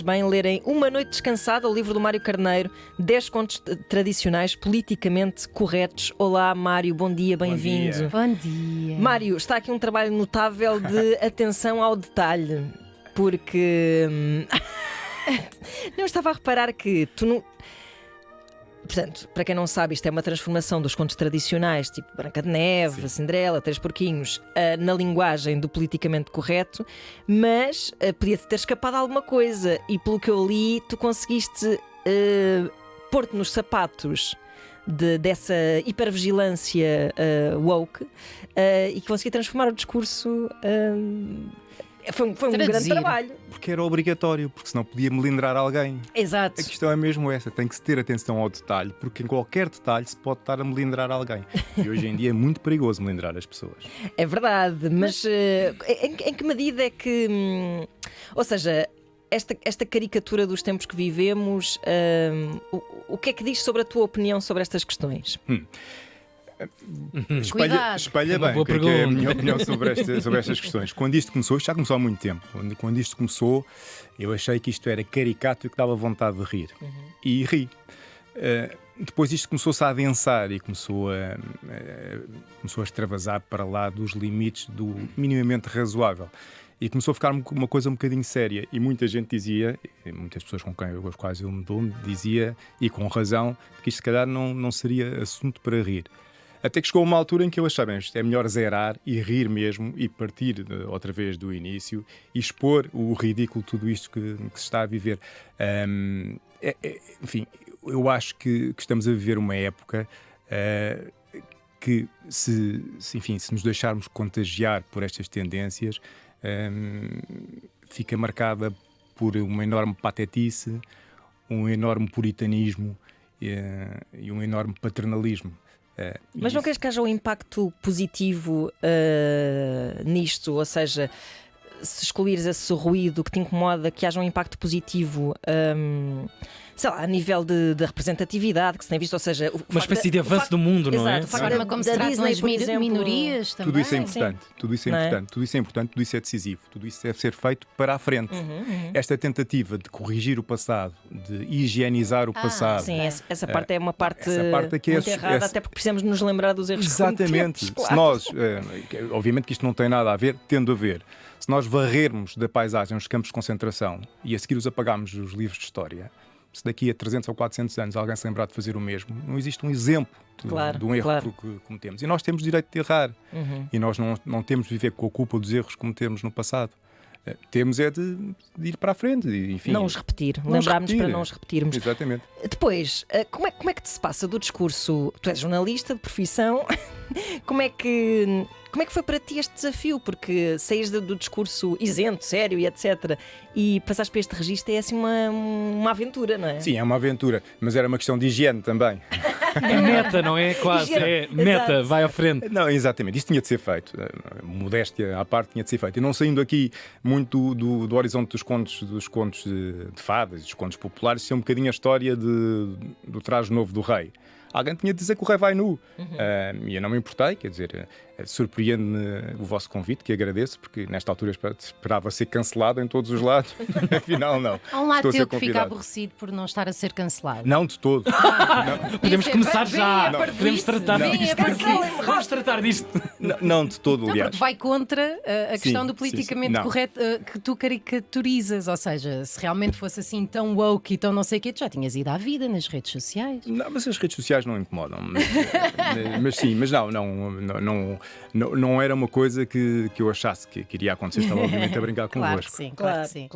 bem lerem Uma Noite Descansada, o livro do Mário Carneiro, 10 contos tradicionais politicamente corretos. Olá, Mário, bom dia, bem-vindo. Bom dia. Mário, está aqui um trabalho notável de atenção ao detalhe, porque não estava a reparar que tu não... Portanto, para quem não sabe, isto é uma transformação dos contos tradicionais, tipo Branca de Neve, Sim. Cinderela, Três Porquinhos, na linguagem do politicamente correto, mas podia-te ter escapado alguma coisa. E pelo que eu li, tu conseguiste pôr-te nos sapatos dessa hipervigilância woke e conseguir transformar o discurso. Foi um grande trabalho. Porque era obrigatório, porque senão podia melindrar alguém. Exato. A questão é mesmo essa, tem que se ter atenção ao detalhe, porque em qualquer detalhe se pode estar a melindrar alguém. E hoje em dia é muito perigoso melindrar as pessoas. É verdade, mas em que medida é que... ou seja, esta caricatura dos tempos que vivemos, o que é que diz sobre a tua opinião sobre estas questões? Espelha bem o que é a minha opinião sobre estas questões. Quando isto começou, isto já começou há muito tempo. Quando isto começou, eu achei que isto era caricato e que dava vontade de rir. E ri. Depois isto começou-se a adensar e começou a extravasar para lá dos limites do minimamente razoável. E começou a ficar uma coisa um bocadinho séria. E muita gente dizia, muitas pessoas com as quais eu me dou, dizia, e com razão, que isto se calhar não seria assunto para rir. Até que chegou uma altura em que eu achei, bem, isto é melhor zerar e rir mesmo e partir outra vez do início e expor o ridículo de tudo isto que se está a viver. Enfim, eu acho que estamos a viver uma época que se nos deixarmos contagiar por estas tendências, fica marcada por uma enorme patetice, um enorme puritanismo e um enorme paternalismo. Mas não queres que haja um impacto positivo nisto? Ou seja, se excluires esse ruído que te incomoda, que haja um impacto positivo, sei lá, a nível da representatividade que se tem visto, ou seja... Uma espécie de avanço do mundo, não é? A forma como se tratam as minorias também. Tudo isso é importante, tudo isso é importante, tudo isso é importante, tudo isso é decisivo, tudo isso deve ser feito para a frente. Esta tentativa de corrigir o passado, de higienizar o passado. Sim, essa parte é uma parte que muito errada, até porque precisamos nos lembrar dos erros que exatamente. Claro. Se nós, obviamente que isto não tem nada a ver, tendo a ver. Se nós varrermos da paisagem os campos de concentração e a seguir os apagarmos os livros de história, se daqui a 300 ou 400 anos alguém se lembrar de fazer o mesmo, não existe um exemplo de um erro que cometemos. E nós temos direito de errar. E nós não temos de viver com a culpa dos erros que cometemos no passado. Temos é de ir para a frente. Enfim, não os repetir, lembrarmos para não os repetirmos. Exatamente. Depois, como é que te se passa do discurso? Tu és jornalista de profissão, como é que foi para ti este desafio? Porque saís do discurso isento, sério e etc. e passaste para este registro é assim uma aventura, não é? Sim, é uma aventura, mas era uma questão de higiene também. É meta, não é? Quase, é meta, exato. Vai à frente. Não, exatamente, isto tinha de ser feito. Modéstia à parte, tinha de ser feito. E não saindo aqui muito do horizonte dos contos de fadas, dos contos populares, isso é um bocadinho a história do traje novo do rei. Alguém tinha de dizer que o rei vai nu. E eu não me importei, quer dizer, surpreende-me o vosso convite, que agradeço, porque nesta altura esperava ser cancelado em todos os lados. Afinal, não. Há um lado teu que fica aborrecido por não estar a ser cancelado. Não, de todo. Não. Podemos começar já. Podemos tratar disto. Vamos tratar disto. Não, de todo, aliás. Porque vai contra a questão do politicamente correto que tu caricaturizas. Ou seja, se realmente fosse assim tão woke e tão não sei o quê, tu já tinhas ido à vida nas redes sociais. Não, mas as redes sociais não incomodam. Mas não era uma coisa que eu achasse que iria acontecer. Estava obviamente a brincar convosco. Claro que sim.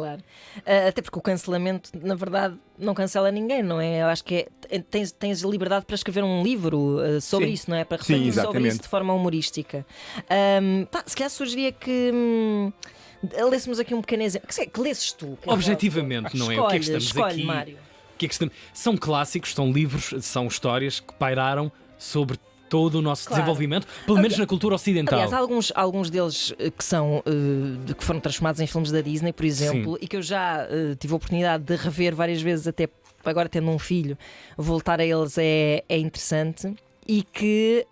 Até porque o cancelamento, na verdade, não cancela ninguém, não é? Eu acho que tens liberdade para escrever um livro sobre isso, não é? Para refletir sobre isso de forma humorística. Se calhar sugeria que lêssemos aqui um pequeno exemplo. Que lesses tu? Objetivamente, não é? O que é que estamos aqui? Mário. São clássicos, são livros, são histórias que pairaram sobre todo o nosso desenvolvimento, pelo menos na cultura ocidental. Aliás, alguns deles que foram transformados em filmes da Disney, por exemplo, e que eu já tive a oportunidade de rever várias vezes, até agora tendo um filho, voltar a eles é interessante, e que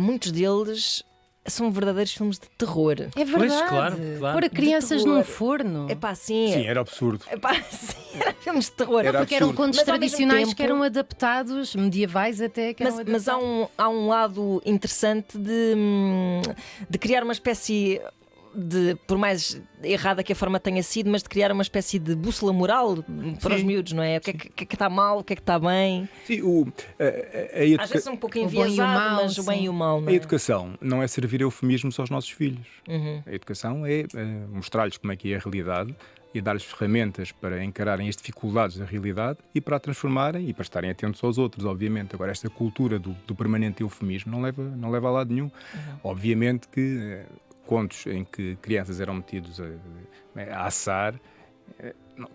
muitos deles são verdadeiros filmes de terror. É verdade. Pois, claro. Pôr crianças num forno. Sim, era absurdo. Sim, era filmes de terror. Porque eram contos tradicionais que eram adaptados, medievais até. Mas há um lado interessante de criar uma espécie de, por mais errada que a forma tenha sido, mas de criar uma espécie de bússola moral para os miúdos, não é? O que é que está mal, o que é que está bem. Sim, às vezes um pouco enviesado, mas o bem e o mal, não é? A educação não é servir eufemismos aos nossos filhos. A educação é mostrar-lhes como é que é a realidade e dar-lhes ferramentas para encararem as dificuldades da realidade e para a transformarem e para estarem atentos aos outros, obviamente. Agora, esta cultura do permanente eufemismo não leva a lado nenhum. Obviamente que contos em que crianças eram metidos a assar,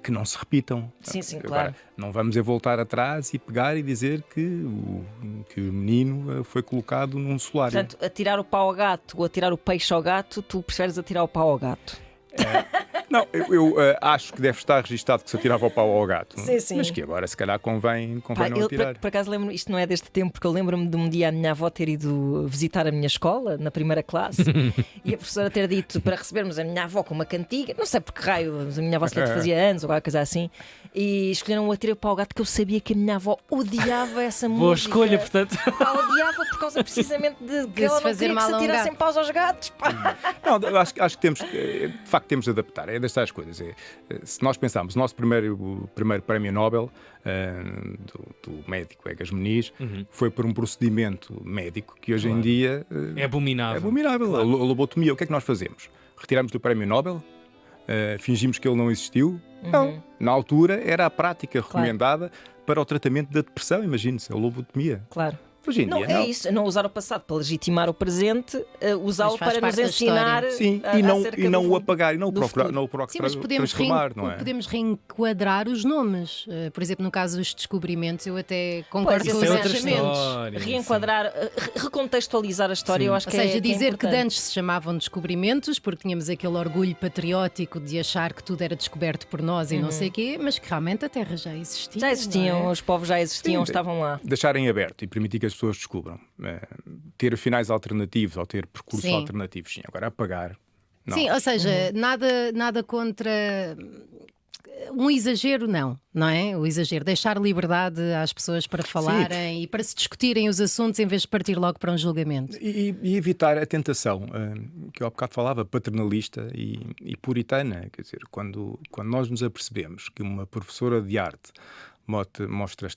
que não se repitam. Sim, Agora, claro. não vamos voltar atrás e pegar e dizer que o menino foi colocado num solário. Portanto, atirar o pau ao gato ou atirar o peixe ao gato, tu preferes atirar o pau ao gato? Não, eu acho que deve estar registado que se atirava o pau ao gato. Sim. Mas que agora, se calhar, convém não atirar. Por acaso lembro-me, isto não é deste tempo, porque eu lembro-me de um dia a minha avó ter ido visitar a minha escola, na primeira classe, e a professora ter dito para recebermos a minha avó com uma cantiga, não sei por que raio, a minha avó se fazia anos ou qualquer coisa assim, e escolheram o Atirei o Pau ao Gato, que eu sabia que a minha avó odiava essa música. Boa escolha, portanto. Odiava por causa precisamente de ela não queria que se atirassem paus aos gatos. Não, acho que temos, de facto, temos de adaptar. É destas coisas. Se nós pensarmos, o nosso primeiro prémio Nobel do médico Egas Muniz foi por um procedimento médico que hoje em dia é abominável. É abominável. Claro. A lobotomia. O que é que nós fazemos? Retiramos do prémio Nobel? Fingimos que ele não existiu? Não. Na altura era a prática recomendada para o tratamento da depressão, imagine-se, a lobotomia. Claro. Hoje em dia, é isso, não usar o passado para legitimar o presente, usá-lo para nos ensinar. Sim, e não o apagar, e não o procurar Sim, mas transformar, não é? Podemos reenquadrar os nomes. Por exemplo, no caso dos descobrimentos, eu até concordo com os achamentos. Reenquadrar, recontextualizar a história, eu acho que é. Ou seja, dizer que importante. antes se chamavam descobrimentos, porque tínhamos aquele orgulho patriótico de achar que tudo era descoberto por nós e não sei o quê, mas que realmente a Terra já existia. Já existiam, os povos já existiam, estavam lá. Deixarem aberto e permitir que as pessoas descubram. Ter finais alternativos ou ter percursos alternativos, sim. Agora apagar. Não. Sim, ou seja, nada contra um exagero, não é? O exagero, deixar liberdade às pessoas para falarem e para se discutirem os assuntos em vez de partir logo para um julgamento. E evitar a tentação, que eu há bocado falava, paternalista e puritana. Quer dizer, quando nós nos apercebemos que uma professora de arte mostra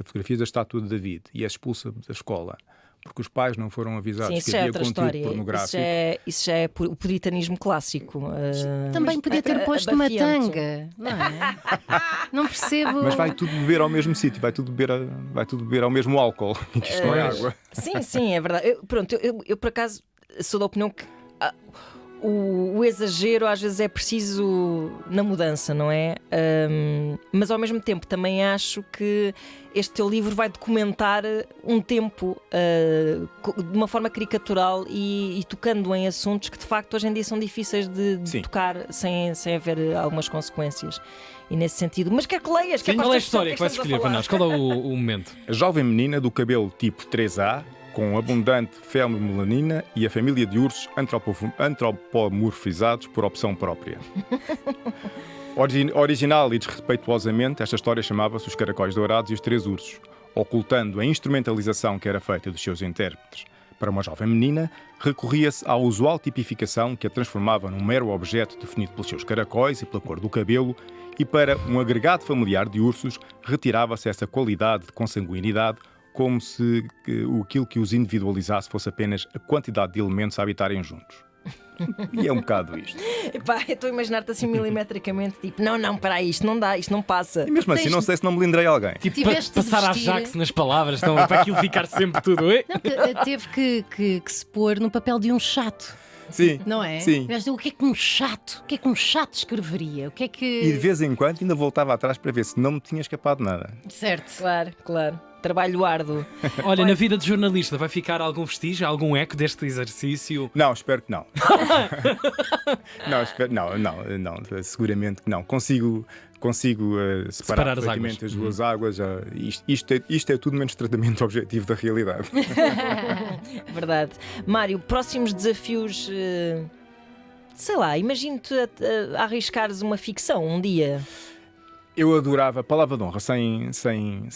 fotografias da estátua de David e é expulsa da escola porque os pais não foram avisados que havia conteúdo pornográfico. Isso já é o puritanismo clássico. Também podia ter posto uma tanga, não é? Não percebo. Mas vai tudo beber ao mesmo sítio, vai tudo beber ao mesmo álcool. Isto não é água. Sim, é verdade. Eu por acaso sou da opinião que o exagero às vezes é preciso na mudança, não é? Mas ao mesmo tempo também acho que este teu livro vai documentar um tempo de uma forma caricatural e tocando em assuntos que de facto hoje em dia são difíceis de tocar sem haver algumas consequências. E nesse sentido, mas quer que leias? Qual é a história que vais escolher para nós? Qual é o momento? A jovem menina do cabelo tipo 3A, com abundante femomelanina e a família de ursos antropomorfizados por opção própria. Original e desrespeituosamente, esta história chamava-se Os Caracóis Dourados e os Três Ursos, ocultando a instrumentalização que era feita dos seus intérpretes. Para uma jovem menina, recorria-se à usual tipificação que a transformava num mero objeto definido pelos seus caracóis e pela cor do cabelo, e para um agregado familiar de ursos, retirava-se essa qualidade de consanguinidade, como se aquilo que os individualizasse fosse apenas a quantidade de elementos a habitarem juntos. E é um bocado isto. Epá, eu estou a imaginar-te assim milimetricamente, tipo, não, para aí, isto não dá, isto não passa. E mesmo assim, não sei se não melindrei alguém. Tipo, passar a Ajax nas palavras, então, para aquilo ficar sempre tudo. Não, teve que se pôr no papel de um chato. Sim. Não é? Sim. O que é que um chato escreveria? E de vez em quando ainda voltava atrás para ver se não me tinha escapado nada. Certo. Claro. trabalho árduo. Olha, na vida de jornalista vai ficar algum vestígio, algum eco deste exercício? Não, espero que não. Não, seguramente que não. Consigo separar as perfeitamente águas. as duas águas. Isto é tudo menos tratamento objetivo da realidade. Verdade. Mário, próximos desafios. Sei lá, imagino-te a arriscares uma ficção um dia. Eu adorava, palavra de honra, sem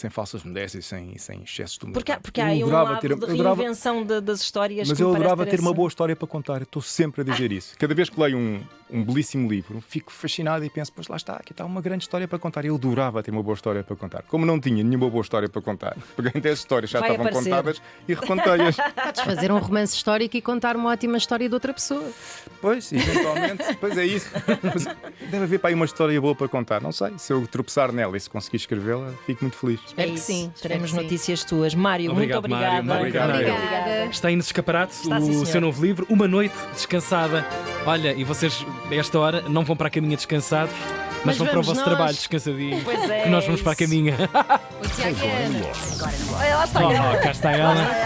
falsas modéstias, sem excessos de humor. Porque há aí um lado de reinvenção das histórias. Mas que eu me parece adorava ter uma essa- boa história para contar. Eu estou sempre a dizer isso. Cada vez que leio um belíssimo livro, fico fascinado e penso, pois lá está, aqui está uma grande história para contar. Eu adorava ter uma boa história para contar. Como não tinha nenhuma boa história para contar, peguei até as histórias já Vai estavam aparecer. contadas e recontei-as. Podes fazer um romance histórico e contar uma ótima história de outra pessoa. Pois, eventualmente, pois é isso. Mas deve haver para aí uma história boa para contar. Não sei, se eu tropeçar nela e se conseguir escrevê-la, fico muito feliz. Espero que isso. sim. Teremos espero que sim. notícias tuas. Mário, Obrigado, muito obrigada. Mário. Obrigado. Obrigada. Está aí nos escaparates Está, sim, o senhor. seu novo livro, Uma Noite Descansada. Olha, e vocês, a esta hora, não vão para a caminha descansados, mas vão para o vamos vosso nós. trabalho descansadinho. Pois é, que nós vamos para a isso. caminha. O Tiago e a Ana. Olha, lá está. Cá está ela.